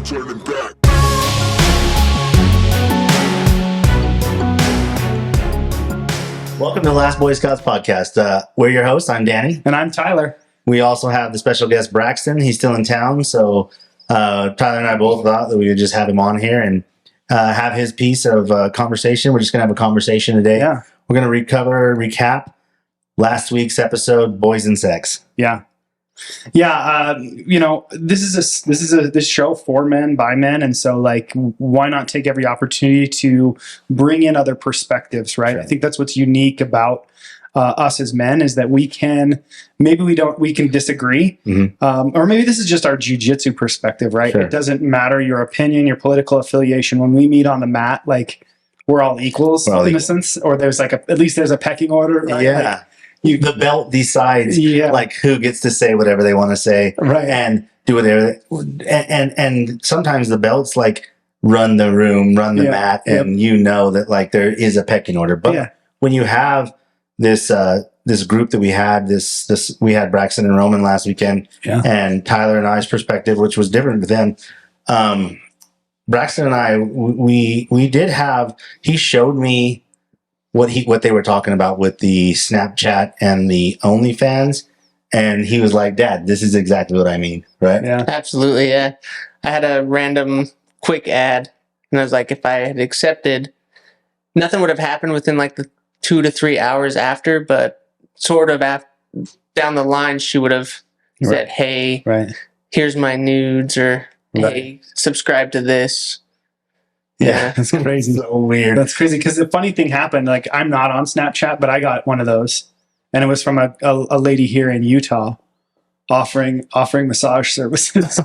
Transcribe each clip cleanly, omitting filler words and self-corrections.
turning back. Welcome to the Last Boy Scouts podcast. We're your hosts. I'm Danny. And I'm Tyler. We also have the special guest, Braxton. He's still in town, so Tyler and I both thought that we would just have him on here and have his piece of conversation. We're just going to have a conversation today. Yeah. We're going to recap last week's episode, Boys and Sex. Yeah. This is this show for men by men, and so why not take every opportunity to bring in other perspectives, right? Sure. I think that's what's unique about us as men is that we can disagree, or maybe this is just our jiu-jitsu perspective, right? Sure. It doesn't matter your opinion, your political affiliation. When we meet on the mat, we're all equals in a sense, or there's at least there's a pecking order, right? Yeah. The belt decides who gets to say whatever they want to say, right? And do whatever. And sometimes the belts run the room, run the mat, and you know that there is a pecking order. But when you have this group that we had, we had Braxton and Roman last weekend, and Tyler and I's perspective, which was different than Braxton and I. We did have. He showed me what they were talking about with the Snapchat and the OnlyFans, and he was like, "Dad, this is exactly what I mean." Right? Yeah, absolutely. Yeah, I had a random quick ad, and I was like, if I had accepted, nothing would have happened within the 2 to 3 hours after, but sort of down the line, she would have said, "Hey, here's my nudes," or "Hey, subscribe to this." Yeah, that's crazy. So weird. That's crazy because the funny thing happened. I'm not on Snapchat, but I got one of those, and it was from a lady here in Utah offering massage services.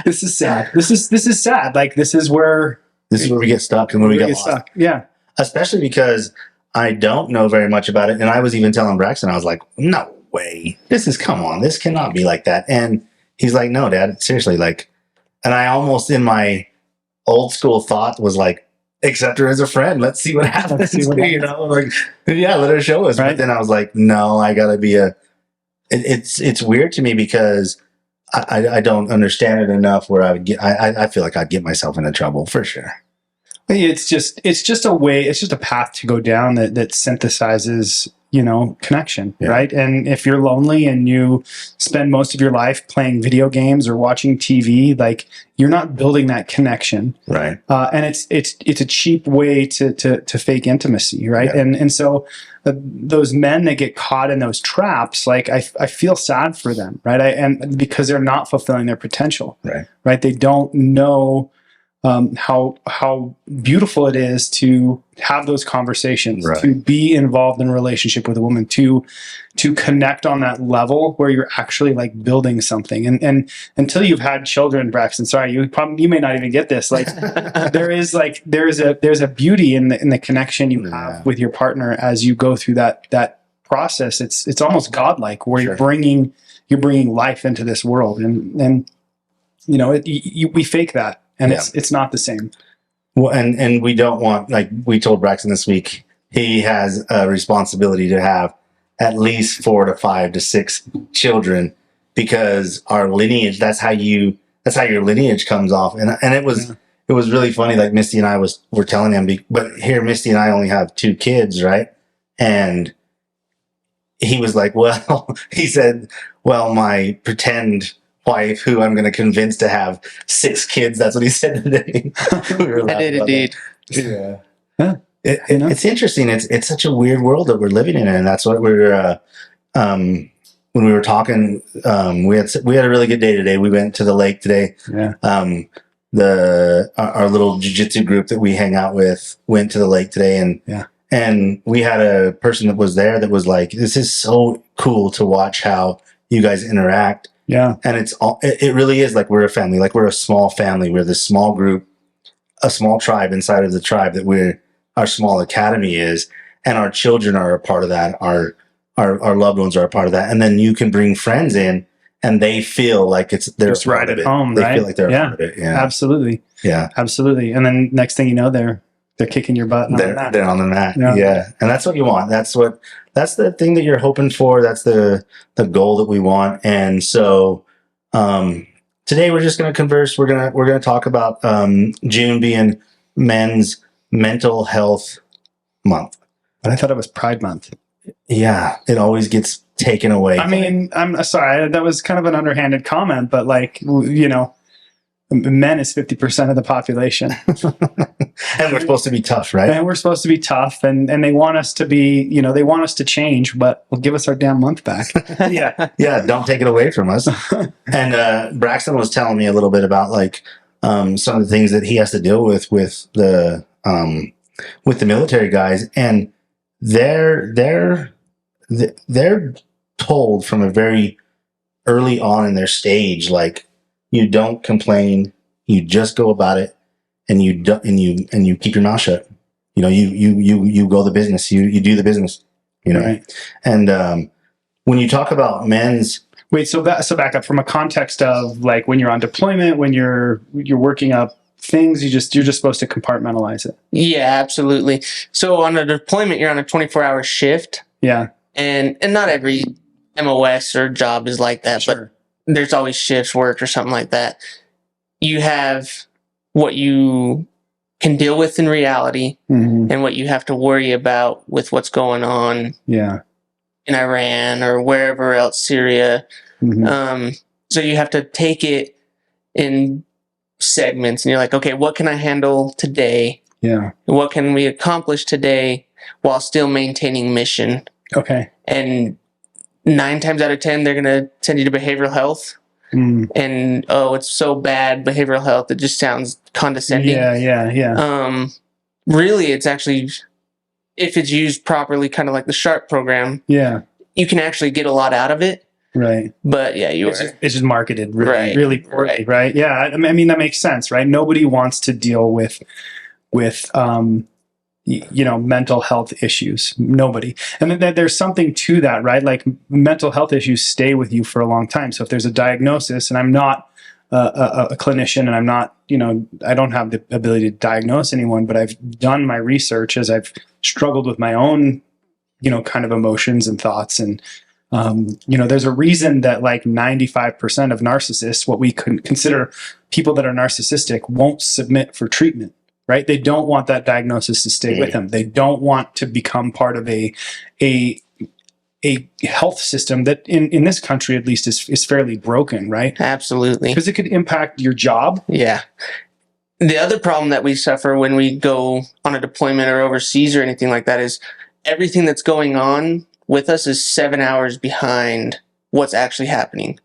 This is sad. This is sad. This is where we get stuck and when we get lost. Stuck. Yeah, especially because I don't know very much about it, and I was even telling Braxton, I was like, "No way! Come on, this cannot be like that." And he's like, "No, Dad, seriously." And I almost in my old school thought was accept her as a friend. Let's see what happens. Let her show us. Right? But then I was like, no, I gotta be it's weird to me because I don't understand it enough where I feel like I'd get myself into trouble for sure. It's just a way, it's just a path to go down that synthesizes, connection, right? And if you're lonely and you spend most of your life playing video games or watching TV, you're not building that connection, right? And it's a cheap way to fake intimacy, right? Yeah. And so those men that get caught in those traps, I feel sad for them, right? And because they're not fulfilling their potential, right? They don't know how beautiful it is to have those conversations, to be involved in a relationship with a woman, to connect on that level where you're actually building something. And until you've had children, Braxton, sorry, you may not even get this. There's a beauty in the connection you have with your partner as you go through that process. It's almost godlike where you're bringing life into this world, and we fake that. And it's not the same. Well, and we don't want, we told Braxton this week, he has a responsibility to have at least 4 to 5 to 6 children because our lineage, that's how your lineage comes off. And it was really funny. Misty and I were telling him, but here Misty and I only have 2 kids, right? And he was like, well, he said, well, my pretend wife who I'm going to convince to have 6 kids. That's what he said today. I did indeed. It's interesting. It's such a weird world that we're living in, and that's what we're. When we were talking, we had a really good day today. We went to the lake today. Yeah. Our little jiu-jitsu group that we hang out with went to the lake today, and we had a person that was there that was like, "This is so cool to watch how you guys interact." Yeah. And it really is we're a family, we're a small family. We're this small group, a small tribe inside of the tribe that our small academy is. And our children are a part of that. Our loved ones are a part of that. And then you can bring friends in and they feel like they're just right at home, They right? feel like they're a part of it. Yeah. Absolutely. Yeah. Absolutely. And then next thing you know, they're kicking your butt. They're on the mat. Yeah. And that's what you want. That's the thing that you're hoping for. That's the goal that we want. And so, to today we're just going to converse. We're going to talk about June being Men's Mental Health Month. But I thought it was Pride Month. Yeah, it always gets taken away. I mean, I'm sorry, that was kind of an underhanded comment, but like, you know, men is 50% of the population. And we're supposed to be tough, right? And we're supposed to be tough, and they want us to be, you know, they want us to change, but will give us our damn month back. Yeah, don't take it away from us. And Braxton was telling me a little bit about like some of the things that he has to deal with the military guys, and they're told from a very early on in their stage, like, you don't complain, you just go about it, and you keep your mouth shut. You know, you go the business, you do the business. You know, Right. And when you talk about men's So back up from a context of like when you're on deployment, when you're working up things, you're just supposed to compartmentalize it. Yeah, absolutely. So on a deployment, you're on a 24-hour shift. Yeah. And not every MOS or job is like that, Sure. but there's always shifts worked or something like that. You have what you can deal with in reality Mm-hmm. and what you have to worry about with what's going on Yeah. in Iran or wherever else, Syria. Mm-hmm. So you have to take it in segments, and you're like, okay, what can I handle today? Yeah. What can we accomplish today while still maintaining mission? Okay. And 9 times out of 10, they're going to send you to behavioral health. Mm. And, oh, it's so bad, behavioral health. It just sounds condescending. Yeah. Really, it's actually, if it's used properly, kind of like the SHARP program, Yeah. you can actually get a lot out of it. Right. But yeah, It's just marketed really, Right. really poorly, right? Yeah. I mean, that makes sense, right? Nobody wants to deal with you know, mental health issues. Nobody. And then there's something to that, right? Like mental health issues stay with you for a long time. So if there's a diagnosis, and I'm not a clinician, and I'm not, you know, I don't have the ability to diagnose anyone, but I've done my research as I've struggled with my own, you know, kind of emotions and thoughts. And, you know, there's a reason that like 95% of narcissists, what we could consider people that are narcissistic, won't submit for treatment. Right? They don't want that diagnosis to stay with them. They don't want to become part of a health system that in this country at least is fairly broken, right? Absolutely. Because it could impact your job. Yeah. The other problem that we suffer when we go on a deployment or overseas or anything like that is everything that's going on with us is 7 hours behind what's actually happening.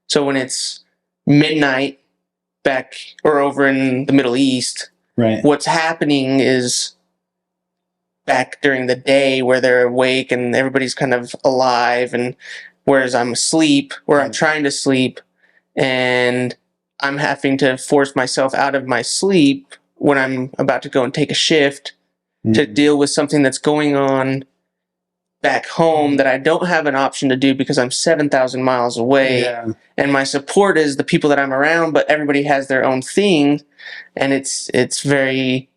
So when it's midnight back or over in the Middle East, Right. what's happening is back during the day where they're awake and everybody's kind of alive, and whereas I'm asleep or I'm trying to sleep and I'm having to force myself out of my sleep when I'm about to go and take a shift to deal with something that's going on back home that I don't have an option to do because I'm 7,000 miles away. Yeah. And my support is the people that I'm around, but everybody has their own thing. And it's very,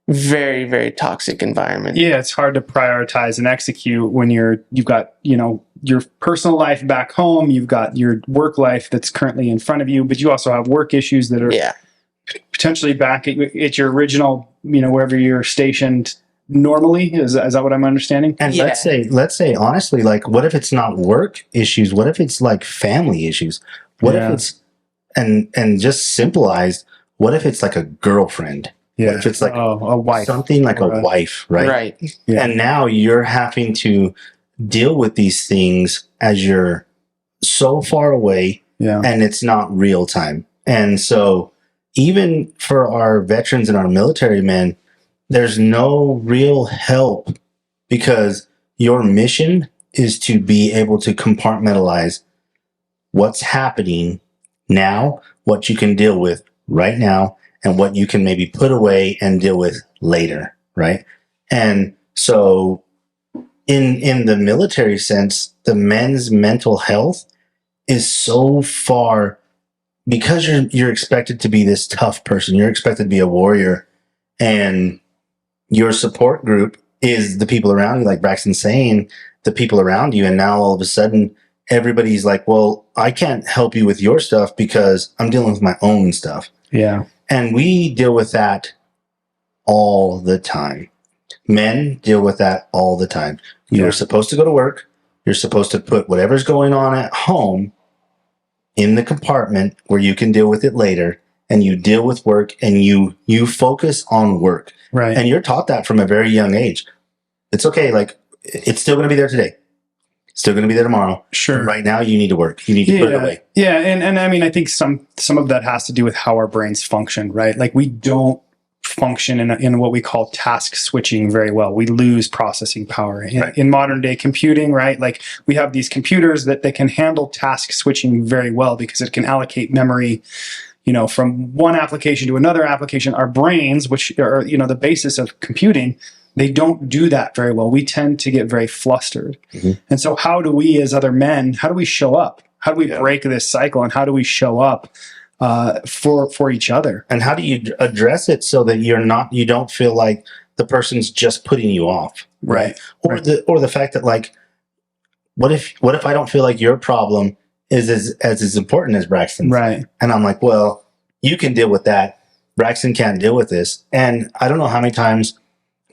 very, very toxic environment. Yeah, it's hard to prioritize and execute when you've got, you know, your personal life back home, you've got your work life that's currently in front of you, but you also have work issues that are potentially back at your original, you know, wherever you're stationed normally. Is that what I'm understanding? And let's say honestly, like, what if it's not work issues? What if it's like family issues? What if it's and just simplified, what if it's like a girlfriend? Yeah. What if it's like a wife? something like a wife, right? Right. Yeah. And now you're having to deal with these things as you're so far away, and it's not real time. And so even for our veterans and our military men, there's no real help because your mission is to be able to compartmentalize what's happening now, what you can deal with right now, and what you can maybe put away and deal with later, right? And so in the military sense, the men's mental health is so far, because you're expected to be this tough person, you're expected to be a warrior, and your support group is the people around you, like Braxton's saying, the people around you, and now all of a sudden everybody's like, well, I can't help you with your stuff because I'm dealing with my own stuff. Yeah. And we deal with that all the time. Men deal with that all the time. You are supposed to go to work. You're supposed to put whatever's going on at home in the compartment where you can deal with it later. And you deal with work, and you focus on work. Right. And you're taught that from a very young age. It's okay. Like, it's still going to be there today. It's still going to be there tomorrow. Sure. But right now, you need to work. You need to put it away. Yeah. And I mean, I think some of that has to do with how our brains function, right? Like, we don't function in what we call task switching very well. We lose processing power in modern day computing, right? Like, we have these computers that can handle task switching very well because it can allocate memory, from one application to another application. Our brains, which are, the basis of computing, they don't do that very well. We tend to get very flustered. Mm-hmm. And so how do we, as other men, how do we show up? How do we break this cycle? And how do we show up for each other? And how do you address it so that you don't feel like the person's just putting you off? Right. Or the fact that, like, what if I don't feel like your problem is as important as Braxton's? Right. And I'm like, well, you can deal with that. Braxton can't deal with this. And I don't know how many times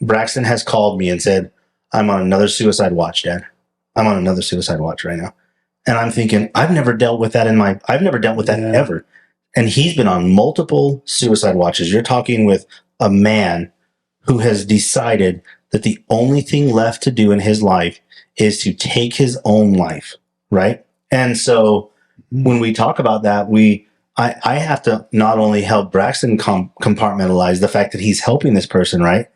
Braxton has called me and said, I'm on another suicide watch, Dad. I'm on another suicide watch right now. And I'm thinking, I've never dealt with that ever. And he's been on multiple suicide watches. You're talking with a man who has decided that the only thing left to do in his life is to take his own life, right? And so when we talk about that, I have to not only help Braxton compartmentalize the fact that he's helping this person, right?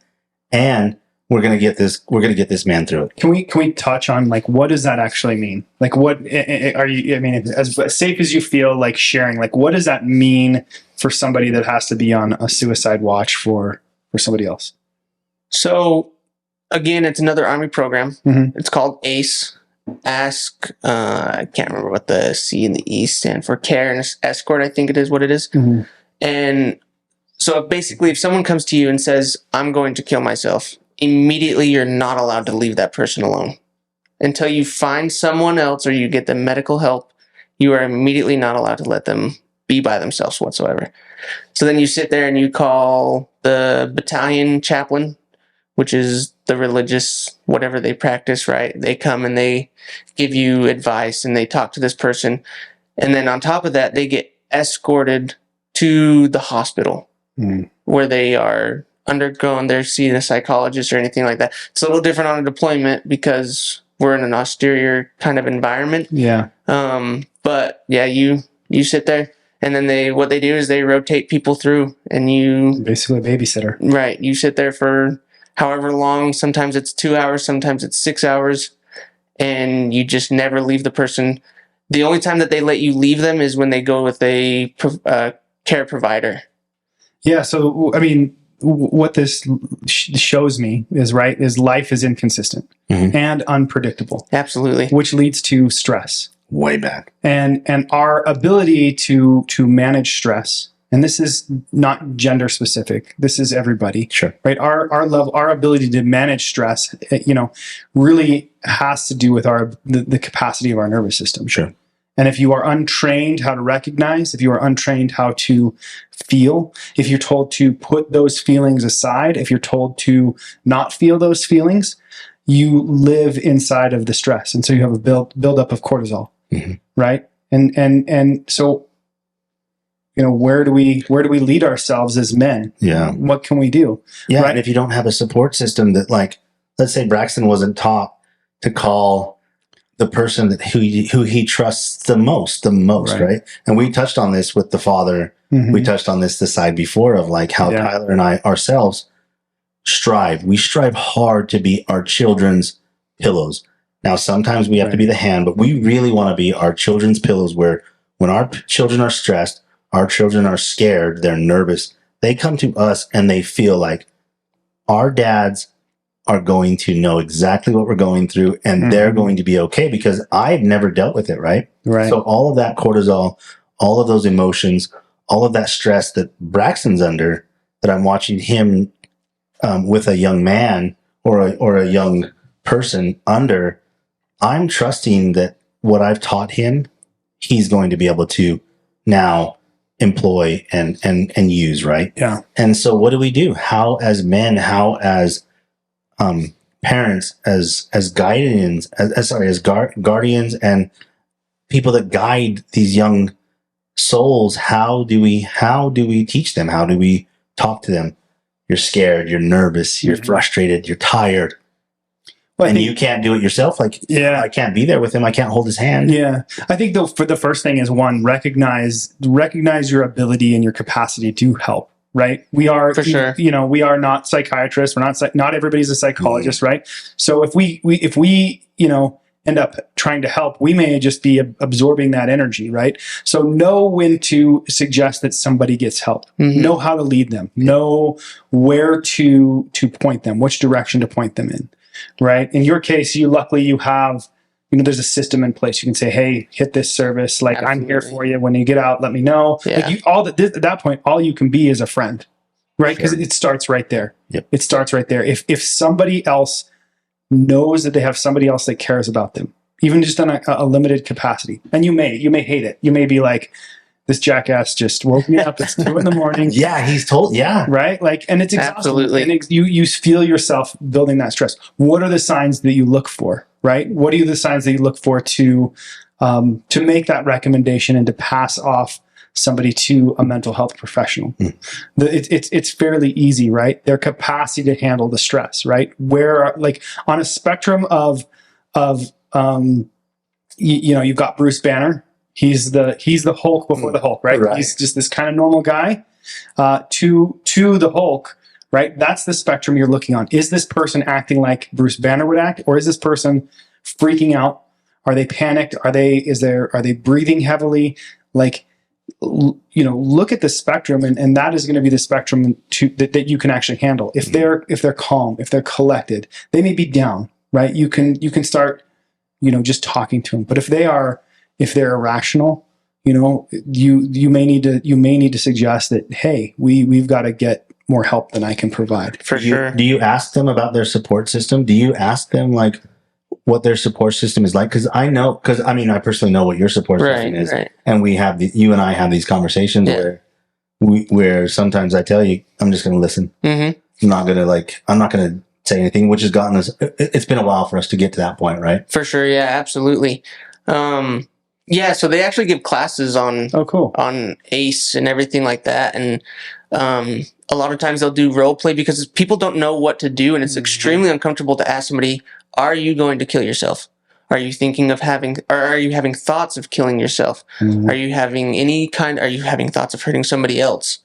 And we're going to get this man through it. Can we touch on, like, what does that actually mean? Like, what are you, I mean, as safe as you feel like sharing, like, what does that mean for somebody that has to be on a suicide watch for somebody else? So again, it's another Army program. Mm-hmm. It's called ACE. I can't remember what the C and the E stand for. Care and escort, I think it is what it is. Mm-hmm. And so basically, if someone comes to you and says, I'm going to kill myself, immediately you're not allowed to leave that person alone. Until you find someone else or you get the medical help, you are immediately not allowed to let them be by themselves whatsoever. So then you sit there and you call the battalion chaplain, which is the religious, whatever they practice, right? They come and they give you advice and they talk to this person. And then on top of that, they get escorted to the hospital where they are undergoing, they're seeing a psychologist or anything like that. It's a little different on a deployment because we're in an austere kind of environment. Yeah. But yeah, you sit there. And then what they do is they rotate people through, and you basically a babysitter. Right. You sit there for however long. Sometimes it's 2 hours, sometimes it's 6 hours, and you just never leave the person. The only time that they let you leave them is when they go with a care provider. Yeah. So, I mean, what this shows me is life is inconsistent and unpredictable. Absolutely. Which leads to stress. Way back. And our ability to manage stress, and this is not gender specific, this is everybody. Sure. Right? Our ability to manage stress, really has to do with the capacity of our nervous system. Sure. And if you are untrained how to recognize, if you are untrained how to feel, if you're told to put those feelings aside, if you're told to not feel those feelings, you live inside of the stress. And so you have a buildup of cortisol, right? And so, where do we lead ourselves as men? Yeah. What can we do? Yeah. Right? And if you don't have a support system that, like, let's say Braxton wasn't taught to call the person who he trusts the most, right? And we touched on this with the father. We touched on this the side before of, like, how Tyler and I ourselves strive. We strive hard to be our children's pillows. Now, sometimes we have to be the hand, but we really want to be our children's pillows, where when our children are stressed, our children are scared, they're nervous, they come to us and they feel like our dads are going to know exactly what we're going through, and they're going to be okay, because I've never dealt with it, right? Right. So all of that cortisol, all of those emotions, all of that stress that Braxton's under, that I'm watching him with a young man or a young person under, I'm trusting that what I've taught him, he's going to be able to now employ and use, right? Yeah. And so what do we do? How as men, how as parents, as guardians, guardians and people that guide these young souls, how do we teach them? How do we talk to them? You're scared, you're nervous, you're frustrated, you're tired. Well, and you can't do it yourself. Like, I can't be there with him. I can't hold his hand. Yeah. I think for the first thing is one, recognize your ability and your capacity to help, right? We are, For sure. We are not psychiatrists. We're not everybody's a psychologist, right? So if we, end up trying to help, we may just be absorbing that energy, right? So know when to suggest that somebody gets help. Know how to lead them. Know where to point them, which direction to point them in, right? In your case, luckily you have, there's a system in place. You can say, hey, hit this service. Like, I'm here for you. When you get out, let me know. Yeah. Like at that point, all you can be is a friend, right? Because it starts right there. Yep. It starts right there. If somebody else knows that they have somebody else that cares about them, even just on a limited capacity. And you may hate it. You may be like, this jackass just woke me up. It's 2 a.m. Yeah, he's told. Yeah, right. Like, and it's exhausting. Absolutely. And you feel yourself building that stress. What are the signs that you look for? Right. What are the signs that you look for to make that recommendation and to pass off somebody to a mental health professional? It's fairly easy, right? Their capacity to handle the stress, right? Where, like, on a spectrum of you've got Bruce Banner. He's the Hulk before the Hulk, right? He's just this kind of normal guy. To the Hulk, right? That's the spectrum you're looking on. Is this person acting like Bruce Banner would act, or is this person freaking out? Are they panicked? Are they breathing heavily? Like, look at the spectrum, and that is going to be the spectrum that you can actually handle. If they're calm, if they're collected, they may be down, right? You can start, just talking to them. But if they're irrational, you may need to suggest that, hey, we've got to get more help than I can provide. For sure. Do you ask them about their support system? Do you ask them like what their support system is like? Because I personally know what your support system is, and you and I have these conversations where sometimes I tell you, I'm just going to listen. I'm not going to say anything, which has gotten us. It's been a while for us to get to that point, right? For sure, yeah, absolutely. So they actually give classes on on ACE and everything like that, and a lot of times they'll do role play because people don't know what to do, and it's extremely uncomfortable to ask somebody, "Are you going to kill yourself? Are you thinking of are you having thoughts of killing yourself? Are you having thoughts of hurting somebody else?"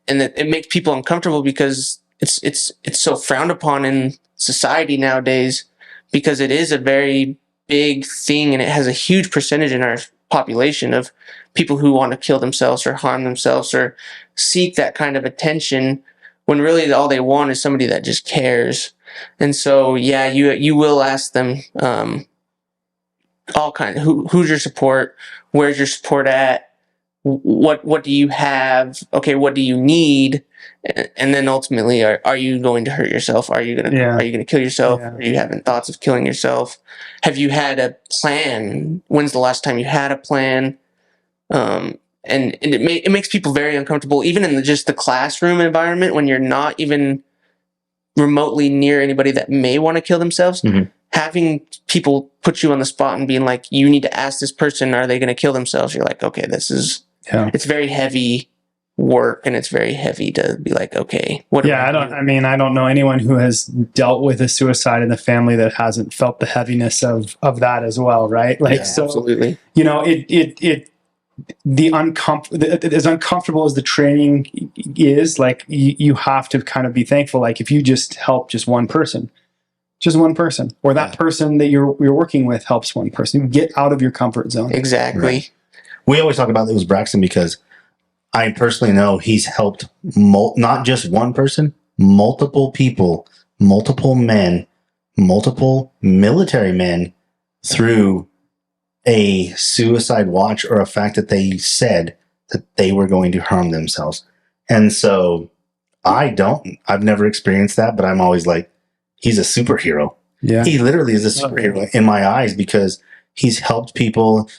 And it makes people uncomfortable because it's so frowned upon in society nowadays, because it is a very big thing, and it has a huge percentage in our population of people who want to kill themselves or harm themselves or seek that kind of attention, when really all they want is somebody that just cares. And so, you will ask them all kind of who's your support, where's your support at, what do you have, okay, what do you need, and then ultimately, are you going to hurt yourself? Are you gonna kill yourself? Are you having thoughts of killing yourself? Have you had a plan? When's the last time you had a plan? And it makes people very uncomfortable, even in just the classroom environment, when you're not even remotely near anybody that may want to kill themselves. Having people put you on the spot and being like, you need to ask this person, are they going to kill themselves? You're like, okay, it's very heavy work, and it's very heavy to be like, okay, what do I do? I don't know anyone who has dealt with a suicide in the family that hasn't felt the heaviness of that as well, right? Like, absolutely. As uncomfortable as the training is, like, you have to kind of be thankful. Like, if you just help just one person, or that person that you're working with helps one person, get out of your comfort zone. Exactly. Right. We always talk about it was Braxton because I personally know he's helped not just one person, multiple people, multiple men, multiple military men through a suicide watch, or a fact that they said that they were going to harm themselves. And so I've never experienced that, but I'm always like, he's a superhero. Yeah. He literally is a superhero in my eyes, because He's helped people.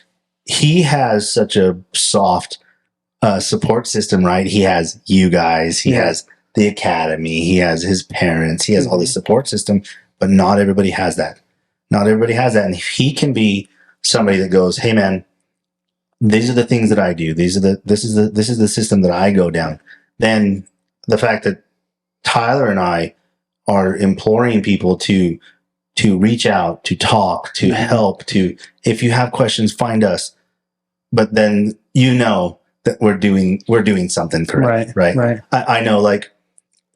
He has such a soft support system, right? He has you guys. He has the academy. He has his parents. He has all this support system, but not everybody has that. Not everybody has that. And if he can be somebody that goes, hey man, these are the things that I do. This is the system that I go down. Then the fact that Tyler and I are imploring people to reach out, to talk, to help, to, if you have questions, find us. But then that we're doing something correct. Right. I know, like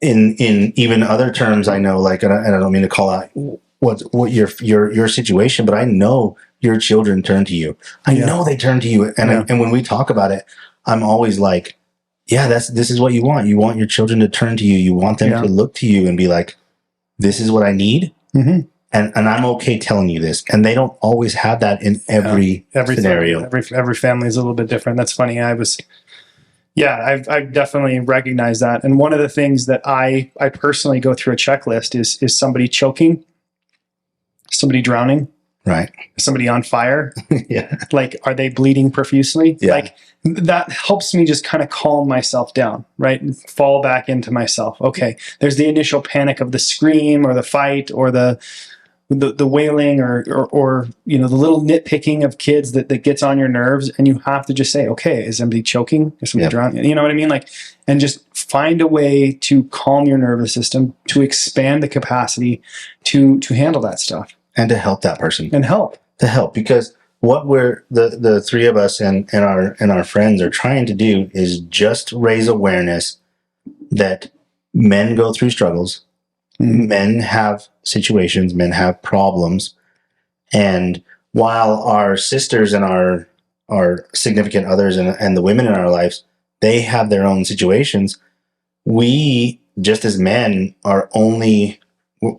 in even other terms, I know, like, and I don't mean to call out what your situation, but I know your children turn to you. I know they turn to you. And when we talk about it, I'm always like, yeah, this is what you want. You want your children to turn to you. You want them to look to you and be like, this is what I need. Mm-hmm. And I'm okay telling you this. And they don't always have that in every scenario. Every family is a little bit different. That's funny. I've definitely recognized that. And one of the things that I personally go through a checklist is somebody choking, somebody drowning, right? Somebody on fire. Yeah. Like, are they bleeding profusely? Yeah. Like, that helps me just kind of calm myself down, right? And fall back into myself. Okay. There's the initial panic of the scream or the fight or the wailing or the little nitpicking of kids that gets on your nerves, and you have to just say, okay, is somebody choking? Is somebody drowning? You know what I mean? Like, and just find a way to calm your nervous system, to expand the capacity to handle that stuff. And to help that person. To help. Because what we're the three of us and our friends are trying to do is just raise awareness that men go through struggles. Mm-hmm. Men have situations, men have problems. And while our sisters and our significant others and the women in our lives, they have their own situations, we, just as men, we're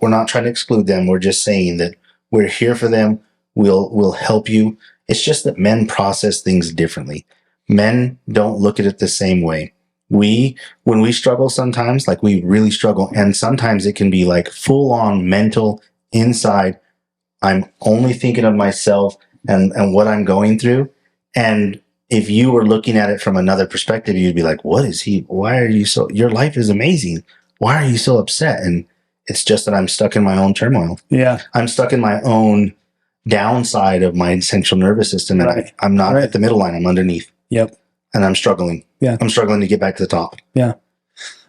not trying to exclude them. We're just saying that we're here for them. We'll help you. It's just that men process things differently. Men don't look at it the same way. When we struggle sometimes, like we really struggle, and sometimes it can be like full on mental inside. I'm only thinking of myself and what I'm going through. And if you were looking at it from another perspective, you'd be like, why are you so, your life is amazing. Why are you so upset? And it's just that I'm stuck in my own turmoil. Yeah. I'm stuck in my own downside of my central nervous system. And I'm not at the middle line. I'm underneath. Yep. And I'm struggling. Yeah. I'm struggling to get back to the top. Yeah.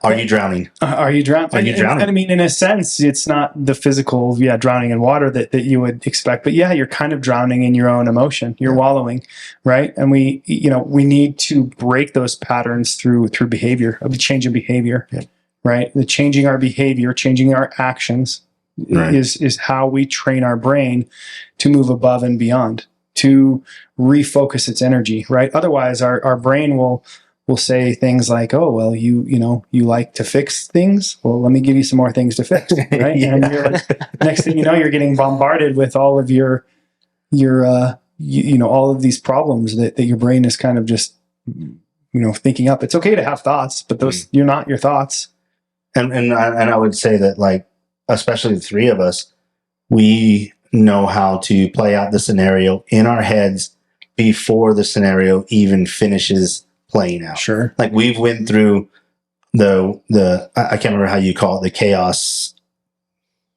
Are you drowning? Are you drowning? And I mean, in a sense, it's not the physical, drowning in water that you would expect, but you're kind of drowning in your own emotion. You're wallowing, right? And we need to break those patterns through behavior, of the change in behavior, right? The changing our behavior, changing our actions is how we train our brain to move above and beyond, to refocus its energy, right? Otherwise, our brain will say things like, "Oh, well, you like to fix things. Well, let me give you some more things to fix." Right? And you're like, next thing you know, you're getting bombarded with all of your all of these problems that your brain is kind of just thinking up. It's okay to have thoughts, but those you're not your thoughts. And I would say that, like, especially the three of us, we know how to play out the scenario in our heads before the scenario even finishes playing out. Sure. Like, we've went through the I can't remember how you call it, the chaos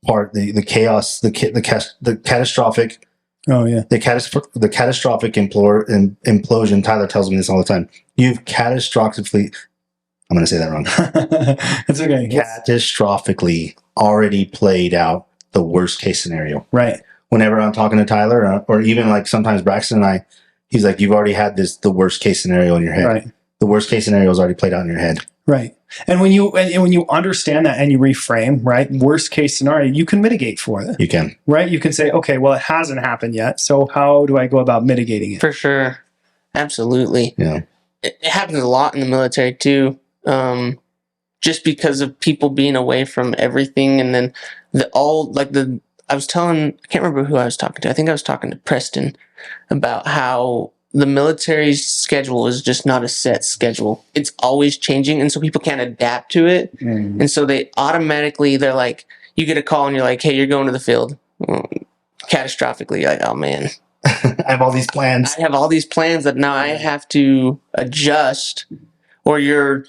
part, the chaos, the catastrophic. Oh yeah. The catastrophic implosion. Tyler tells me this all the time. You've catastrophically, I'm going to say that wrong. It's okay. Catastrophically already played out the worst case scenario. Right. Whenever I'm talking to Tyler, or even like sometimes Braxton and I, he's like, you've already had the worst case scenario in your head. Right. The worst case scenario is already played out in your head. Right. And when you understand that and you reframe, right, worst case scenario, you can mitigate for it. You can. Right. You can say, okay, well, it hasn't happened yet. So how do I go about mitigating it? For sure. Absolutely. Yeah. It happens a lot in the military too. Just because of people being away from everything, and then I can't remember who I was talking to. I think I was talking to Preston about how the military's schedule is just not a set schedule. It's always changing, and so people can't adapt to it. Mm. And so they're like, you get a call and you're like, hey, you're going to the field. Catastrophically, you're like, oh man, I have all these plans. I have all these plans that now I have to adjust, or you're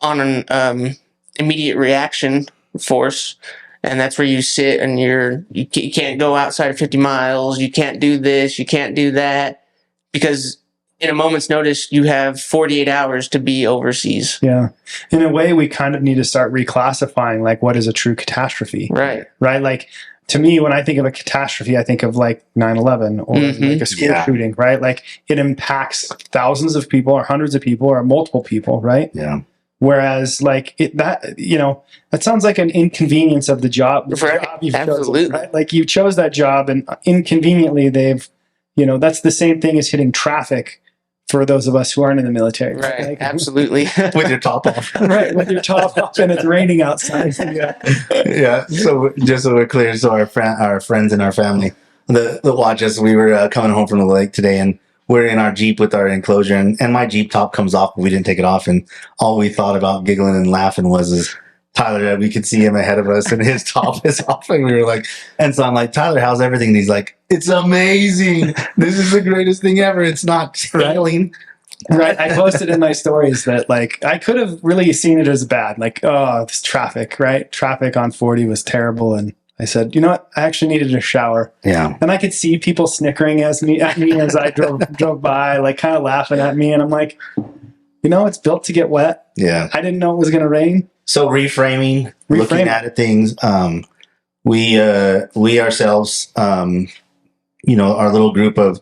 on an immediate reaction force, and that's where you sit and you can't go outside of 50 miles. You can't do this. You can't do that, because in a moment's notice, you have 48 hours to be overseas. Yeah. In a way, we kind of need to start reclassifying like what is a true catastrophe. Right. Right. Like to me, when I think of a catastrophe, I think of like 9/11 or like a school shooting, right? Like it impacts thousands of people or hundreds of people or multiple people, right? Yeah. Whereas like that sounds like an inconvenience of the job. Right. You've Absolutely. chosen, right? Like you chose that job and inconveniently that's the same thing as hitting traffic for those of us who aren't in the military. Right. Like, Absolutely. With your top off. right. With your top off and it's raining outside. Yeah. Yeah. So just so we're clear, so our friends and our family that watch us, we were coming home from the lake today, and we're in our Jeep with our enclosure, and my Jeep top comes off, but we didn't take it off, and all we thought about giggling and laughing was Tyler, we could see him ahead of us, and his top is off, and we were like, and so I'm like, Tyler, how's everything? And he's like, it's amazing. This is the greatest thing ever. It's not hailing. Right. I posted in my stories that like I could have really seen it as bad. Like, oh, this traffic, right? Traffic on 40 was terrible. And I said, you know what? I actually needed a shower. Yeah. And I could see people snickering at me as I drove by, like kind of laughing at me. And I'm like, it's built to get wet. Yeah. I didn't know it was going to rain. So reframing, looking at things. We ourselves, our little group of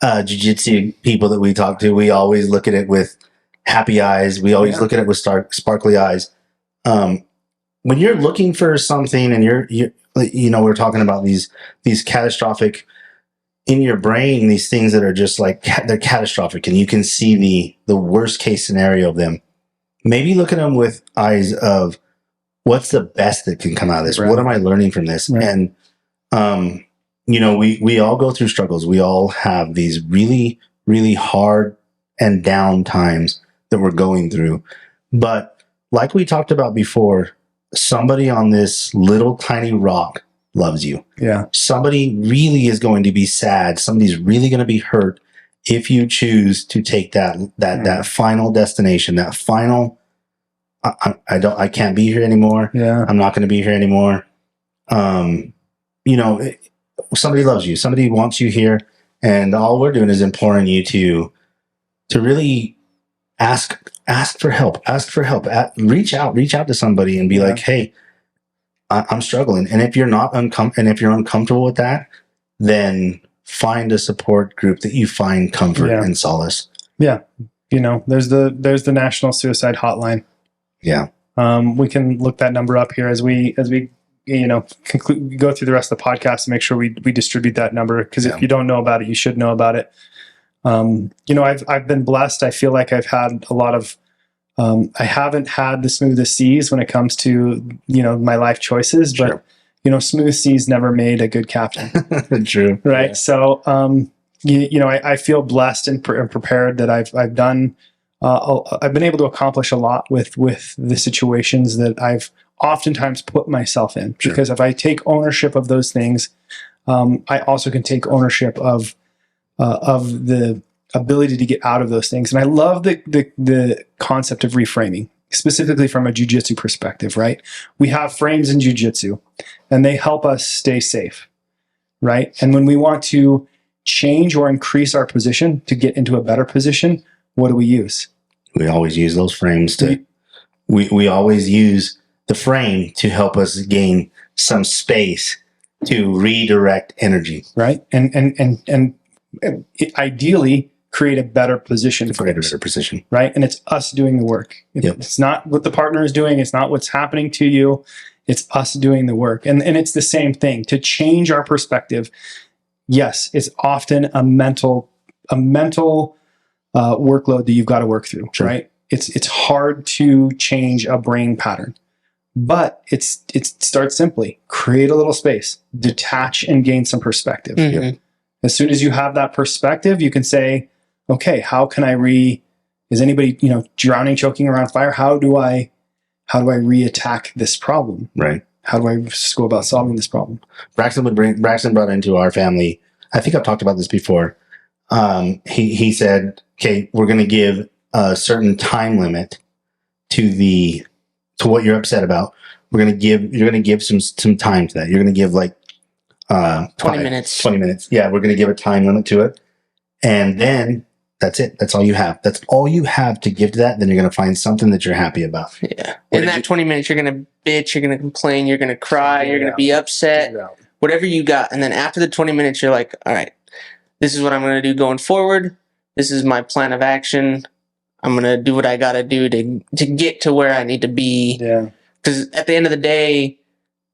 jiu-jitsu people that we talk to, we always look at it with happy eyes. We always look at it with sparkly eyes. When you're looking for something and we're talking about these catastrophic in your brain, these things that are just like, they're catastrophic and you can see the worst case scenario of them. Maybe look at them with eyes of what's the best that can come out of this? Right. What am I learning from this? Right. And, we all go through struggles. We all have these really, really hard and down times that we're going through. But like we talked about before, somebody on this little tiny rock loves you. Yeah. Somebody really is going to be sad. Somebody's really going to be hurt if you choose to take that final destination, that final, I can't be here anymore. Yeah. I'm not going to be here anymore. Somebody loves you. Somebody wants you here. And all we're doing is imploring you to really ask for help, reach out to somebody and be like, hey, I'm struggling. And if you're uncomfortable with that, then find a support group that you find comfort and solace. Yeah. There's the National Suicide Hotline. Yeah. We can look that number up here as we go through the rest of the podcast and make sure we distribute that number. Because if you don't know about it, you should know about it. I've been blessed. I feel like I've had a lot of, I haven't had the smoothest seas when it comes to, my life choices, but smooth seas never made a good captain. True. Right. Yeah. So, I feel blessed and prepared that I've done, I've been able to accomplish a lot with the situations that I've oftentimes put myself in, because if I take ownership of those things, I also can take ownership of the ability to get out of those things. And I love the concept of reframing, specifically from a jiu-jitsu perspective, right? We have frames in jiu-jitsu and they help us stay safe, right? And when we want to change or increase our position to get into a better position, what do we use? We always use those frames we always use the frame to help us gain some space to redirect energy. Right. And ideally create a better position. Right. And it's us doing the work. It's not what the partner is doing. It's not what's happening to you. It's us doing the work. And it's the same thing. To change our perspective, yes, it's often a mental workload that you've got to work through, right? It's hard to change a brain pattern, but it starts simply. Create a little space, detach, and gain some perspective. Mm-hmm. As soon as you have that perspective, you can say, okay, how can I is anybody, drowning, choking around fire? How do I re-attack this problem? Right. How do I go about solving this problem? Braxton brought into our family I think I've talked about this before. He said, okay, we're going to give a certain time limit to what you're upset about. You're going to give some time to that. You're going to give like 20 minutes. 20 minutes. Yeah, we're going to give a time limit to it. And then that's it. That's all you have. That's all you have to give to that. Then you're going to find something that you're happy about. Yeah. In that 20 minutes, you're going to bitch, you're going to complain, you're going to cry, you're going to be upset, whatever you got. And then after the 20 minutes, you're like, all right, this is what I'm going to do going forward. This is my plan of action. I'm going to do what I got to do to get to where I need to be. Yeah. Because at the end of the day,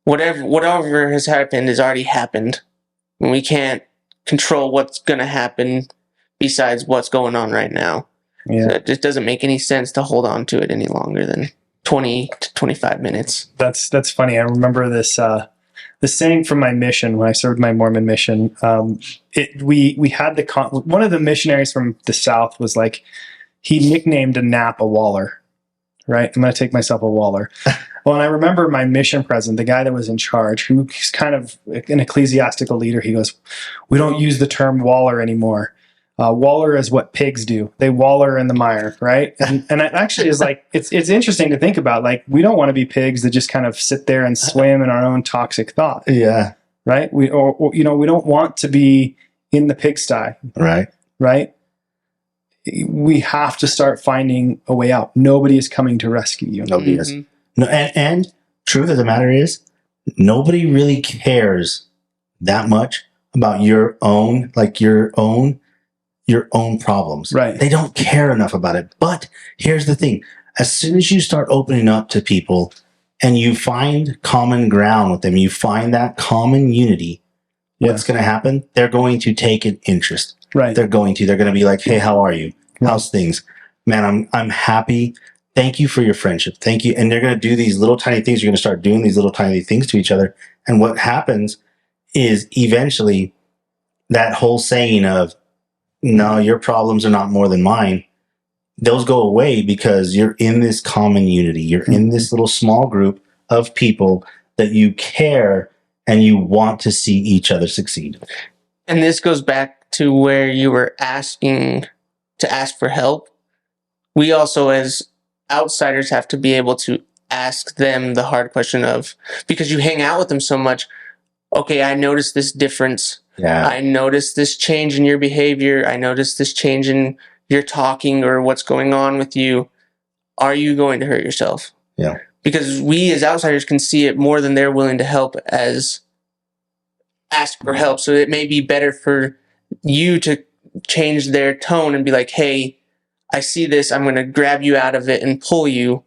whatever has happened has already happened. And we can't control what's going to happen besides what's going on right now. Yeah. So it just doesn't make any sense to hold on to it any longer than 20 to 25 minutes. That's funny. I remember this the saying from my mission when I served my Mormon mission. We had one of the missionaries from the South was like, he nicknamed a nap a waller. Right? I'm going to take myself a waller. Well, and I remember my mission president, the guy that was in charge, who's kind of an ecclesiastical leader. He goes, "We don't use the term waller anymore. Waller is what pigs do. They waller in the mire," right? And it actually is like, it's interesting to think about. Like, we don't want to be pigs that just kind of sit there and swim in our own toxic thought. Yeah. Right? We don't want to be in the pigsty. Right. Right? We have to start finding a way out. Nobody is coming to rescue you. Nobody is. No, and truth of the matter is, nobody really cares that much about your own problems. Right. They don't care enough about it. But here's the thing. As soon as you start opening up to people and you find common ground with them, you find that common unity, what's going to happen? They're going to take an interest. Right. They're going to be like, hey, how are you? How's things? Man, I'm happy. Thank you for your friendship. Thank you. And they're going to do these little tiny things. You're going to start doing these little tiny things to each other. And what happens is eventually that whole saying of, no, your problems are not more than mine, those go away because you're in this common unity. You're in this little small group of people that you care and you want to see each other succeed. And this goes back to where you were asking to ask for help. We also, as outsiders, have to be able to ask them the hard question of, because you hang out with them so much, okay, I noticed this difference. Yeah. I noticed this change in your behavior. I noticed this change in your talking or what's going on with you. Are you going to hurt yourself? Yeah. Because we as outsiders can see it more than they're willing to help as ask for help. So it may be better for you to change their tone and be like, hey, I see this. I'm going to grab you out of it and pull you.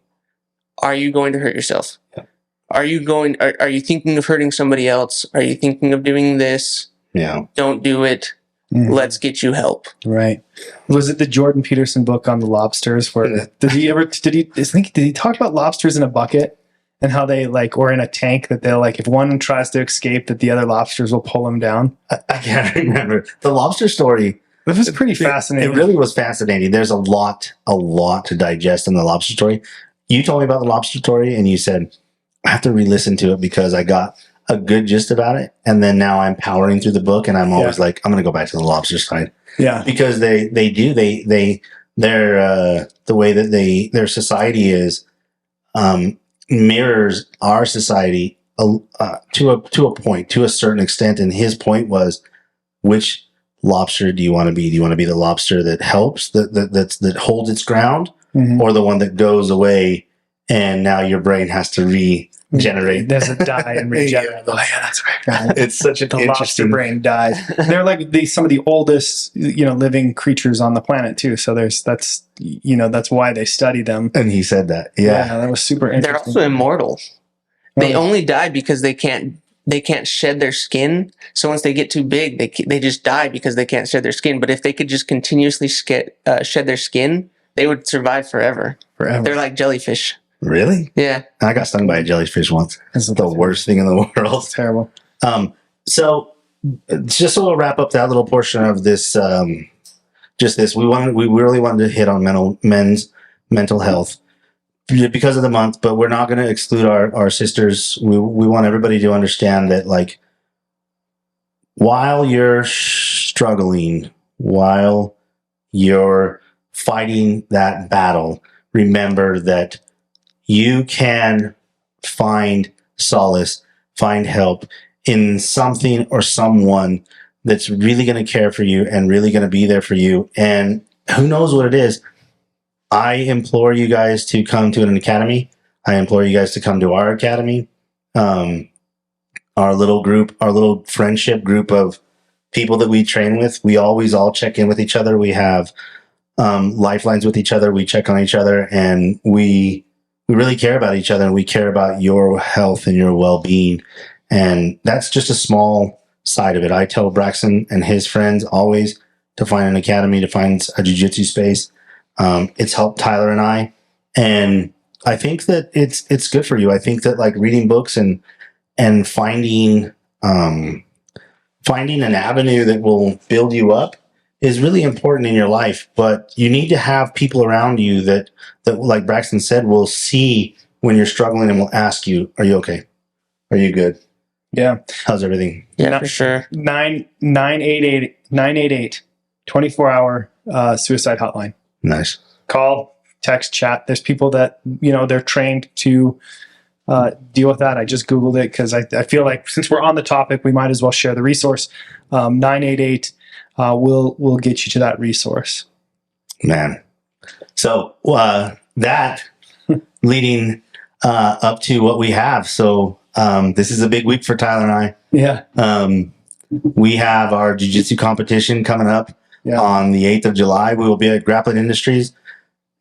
Are you going to hurt yourself? Yeah. Are you thinking of hurting somebody else? Are you thinking of doing this? Yeah. Don't do it. Let's get you help. Right. Was it the Jordan Peterson book on the lobsters where did he talk about lobsters in a bucket and how they or in a tank that they'll if one tries to escape that the other lobsters will pull them down? I can't remember. The lobster story. It was pretty fascinating. It really was fascinating. There's a lot to digest in the lobster story. You told me about the lobster story and you said, I have to re-listen to it because I got a good gist about it. And then now I'm powering through the book and I'm always I'm going to go back to the lobster side. Yeah. Because they're the way that their society is, mirrors our society to a point, to a certain extent. And his point was, which lobster do you want to be? Do you want to be the lobster that helps, that holds its ground, or the one that goes away and now your brain has to regenerate? There's a die and regenerate. Oh yeah, that's right. It's such an the lobster brain dies. They're like some of the oldest, living creatures on the planet too. So that's why they study them. And he said that. Yeah, that was super interesting. They're also immortal. They only die because they can't shed their skin. So once they get too big, they just die because they can't shed their skin. But if they could just continuously shed their skin, they would survive forever. They're like jellyfish. Really? Yeah. I got stung by a jellyfish once. It's the worst thing in the world. It's terrible. So just so we'll wrap up that little portion of this, we really wanted to hit on men's mental health because of the month, but we're not going to exclude our sisters. We want everybody to understand that while you're struggling, while you're fighting that battle, remember that you can find solace, find help in something or someone that's really going to care for you and really going to be there for you. And who knows what it is. I implore you guys to come to an academy. I implore you guys to come to our academy. Our little group, our little friendship group of people that we train with, we always all check in with each other. We have lifelines with each other. We check on each other, and we really care about each other, and we care about your health and your well-being. And that's just a small side of it. I tell Braxton and his friends always to find an academy, to find a jiu-jitsu space. It's helped Tyler and I, and I think that it's good for you. I think that like reading books and finding an avenue that will build you up is really important in your life. But you need to have people around you that like Braxton said, will see when you're struggling and will ask you, "Are you okay? Are you good? Yeah. How's everything?" Yeah, for sure. 988 24-hour suicide hotline. Nice. Call, text, chat. There's people that, they're trained to deal with that. I just Googled it because I feel like since we're on the topic, we might as well share the resource. 988 will get you to that resource. Man. So that leading up to what we have. So this is a big week for Tyler and I. Yeah. We have our jiu-jitsu competition coming up on the 8th of July. We will be at Grappling Industries.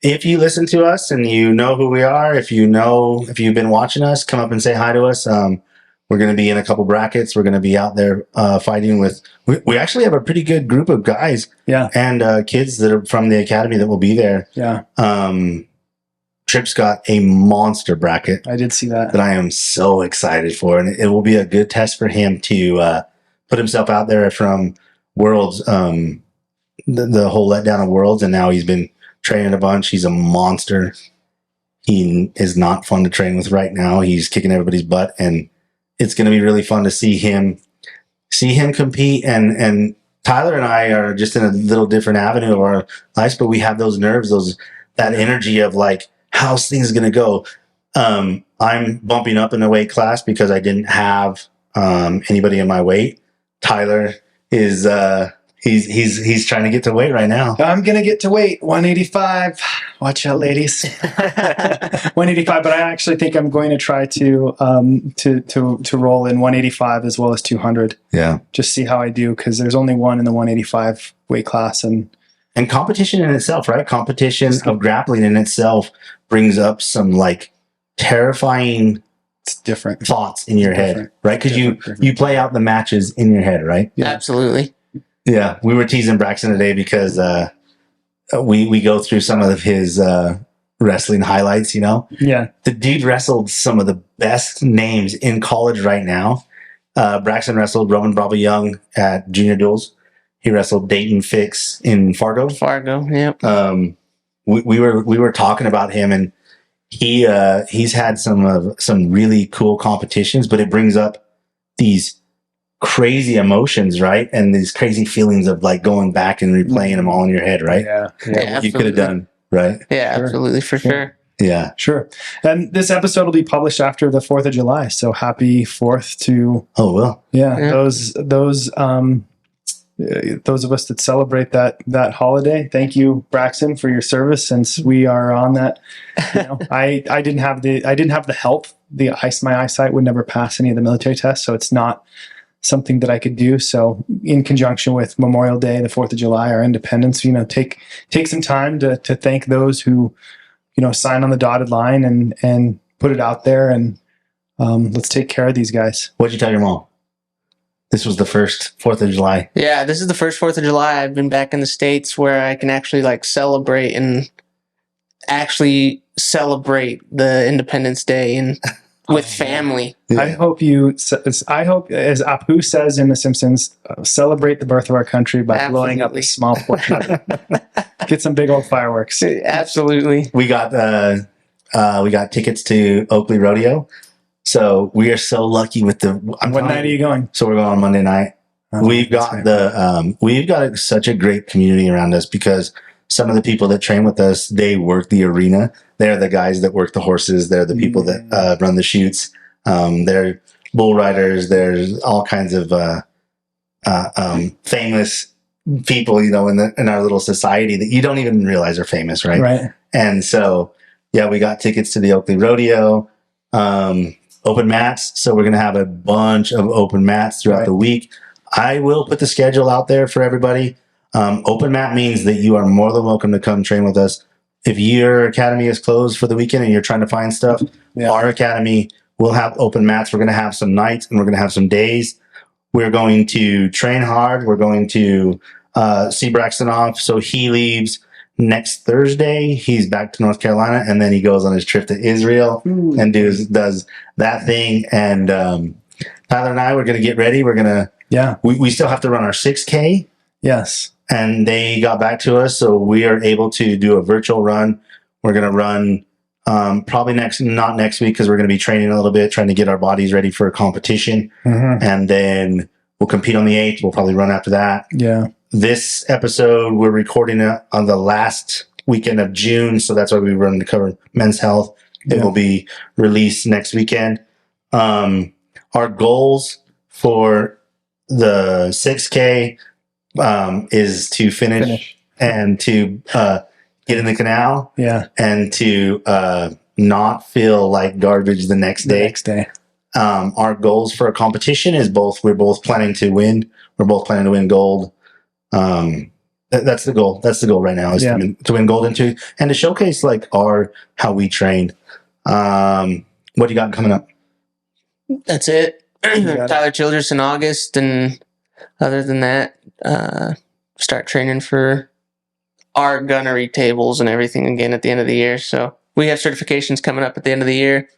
If you listen to us and you know who we are, if you've been watching us, come up and say hi to us. We're going to be in a couple brackets. We're going to be out there fighting with. We actually have a pretty good group of guys, and kids that are from the academy that will be there. Yeah. Tripp's got a monster bracket. I did see that. That I am so excited for, and it will be a good test for him to put himself out there from Worlds, the whole letdown of Worlds, and now he's been training a bunch. He's a monster. He is not fun to train with right now. He's kicking everybody's butt, and it's going to be really fun to see him compete. And Tyler and I are just in a little different avenue of our lives, but we have those nerves, that energy of like, how's things going to go? I'm bumping up in the weight class because I didn't have anybody in my weight. Tyler is he's trying to get to weight right now. I'm gonna get to weight 185. Watch out, ladies. 185, but I actually think I'm going to try to roll in 185 as well as 200. Yeah, just see how I do, because there's only one in the 185 weight class, and competition in itself, right? Competition of grappling in itself brings up some like terrifying. It's different thoughts in your head, right? Because you play out the matches in your head, right? Yeah. Absolutely. Yeah, we were teasing Braxton today because we go through some of his wrestling highlights. Yeah, the dude wrestled some of the best names in college right now. Braxton wrestled Roman Bravo Young at Junior Duels. He wrestled Dayton Fix in Fargo. Yep. We were talking about him, and he's had some really cool competitions, but it brings up these crazy emotions, right? And these crazy feelings of like going back and replaying them all in your head, right? Yeah, what you could have done, right? Yeah, sure. Absolutely, for sure. Yeah, sure. And this episode will be published after the 4th of July, so happy 4th to. Oh well. Yeah. Those of us that celebrate that holiday, thank you, Braxton, for your service. Since we are on that, I didn't have the help. My eyesight would never pass any of the military tests, so it's not something that I could do. So, in conjunction with Memorial Day, the 4th of July, our Independence, take some time to thank those who, sign on the dotted line and put it out there, and let's take care of these guys. What'd you tell your mom? This was the first 4th of July. Yeah, this is the first 4th of July. I've been back in the States where I can actually like celebrate the Independence Day and with family. Yeah. I hope, as Apu says in The Simpsons, celebrate the birth of our country by blowing up a small portion. Get some big old fireworks. Absolutely. We got tickets to Oakley Rodeo. So we are so lucky with what night are you going? So we're going on Monday night. We've got such a great community around us because some of the people that train with us, they work the arena. They're the guys that work the horses. They're the people that run the chutes. They're bull riders. There's all kinds of famous people, in our little society that you don't even realize are famous, right? Right. And so, yeah, we got tickets to the Oakley Rodeo, open mats. So we're going to have a bunch of open mats throughout the week. I will put the schedule out there for everybody. Open mat means that you are more than welcome to come train with us. If your academy is closed for the weekend and you're trying to find stuff, our academy will have open mats. We're going to have some nights and we're going to have some days. We're going to train hard. We're going to see Braxton off. So he leaves next Thursday. He's back to North Carolina, and then he goes on his trip to Israel and does that thing. And Tyler and I, we're going to get ready. We're going to, we still have to run our 6K. Yes. And they got back to us, so we are able to do a virtual run. We're going to run probably not next week because we're going to be training a little bit, trying to get our bodies ready for a competition. And then we'll compete on the 8th. We'll probably run after that. Yeah. This episode, we're recording it on the last weekend of June, so that's why we run to cover men's health. It will be released next weekend. Our goals for the 6K is to finish and to get in the canal and to not feel like garbage the next day. Our goals for a competition is we're both planning to win. We're both planning to win gold. That's the goal. That's the goal right now is to win gold and to showcase how we train. What do you got coming up? That's it. Tyler Childress in August, and other than that, start training for our gunnery tables and everything again at the end of the year. So we have certifications coming up at the end of the year,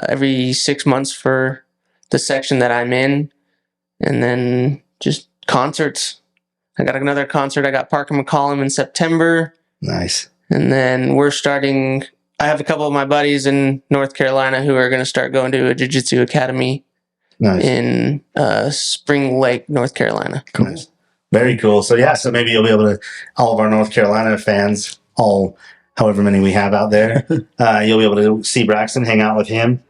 every 6 months for the section that I'm in, and then just concerts. I got another concert. I got Parker McCollum in September. Nice. And then I have a couple of my buddies in North Carolina who are going to start going to a jiu-jitsu academy in Spring Lake, North Carolina. Cool. Nice. Very cool. So so maybe you'll be able to, all of our North Carolina fans, however many we have out there, you'll be able to see Braxton, hang out with him.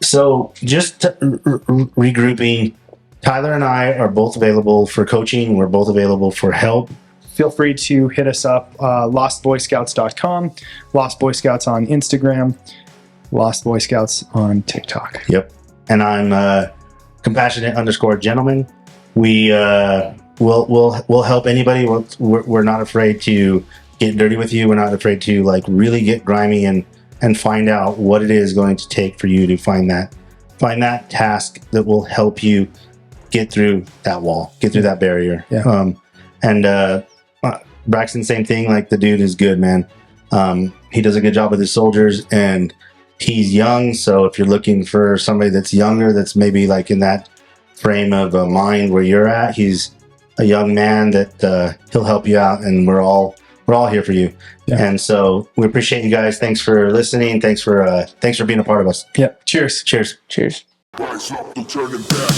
So just regrouping, Tyler and I are both available for coaching. We're both available for help. Feel free to hit us up, lostboyscouts.com, Lost Boy Scouts on Instagram, Lost Boy Scouts on TikTok. Yep. And I'm compassionate_gentleman. We'll help anybody. We're not afraid to get dirty with you. We're not afraid to really get grimy and find out what it is going to take for you to find that task that will help you get through that wall, get through that barrier. Braxton, same thing. The dude is good, man. He does a good job with his soldiers, and he's young. So if you're looking for somebody that's younger, that's maybe in that frame of mind where you're at, he's a young man that he'll help you out, and we're all here for you. And so we appreciate you guys. Thanks for listening. Thanks for being a part of us. Yep. Cheers. Cheers. Cheers. Rise up, don't turn it back.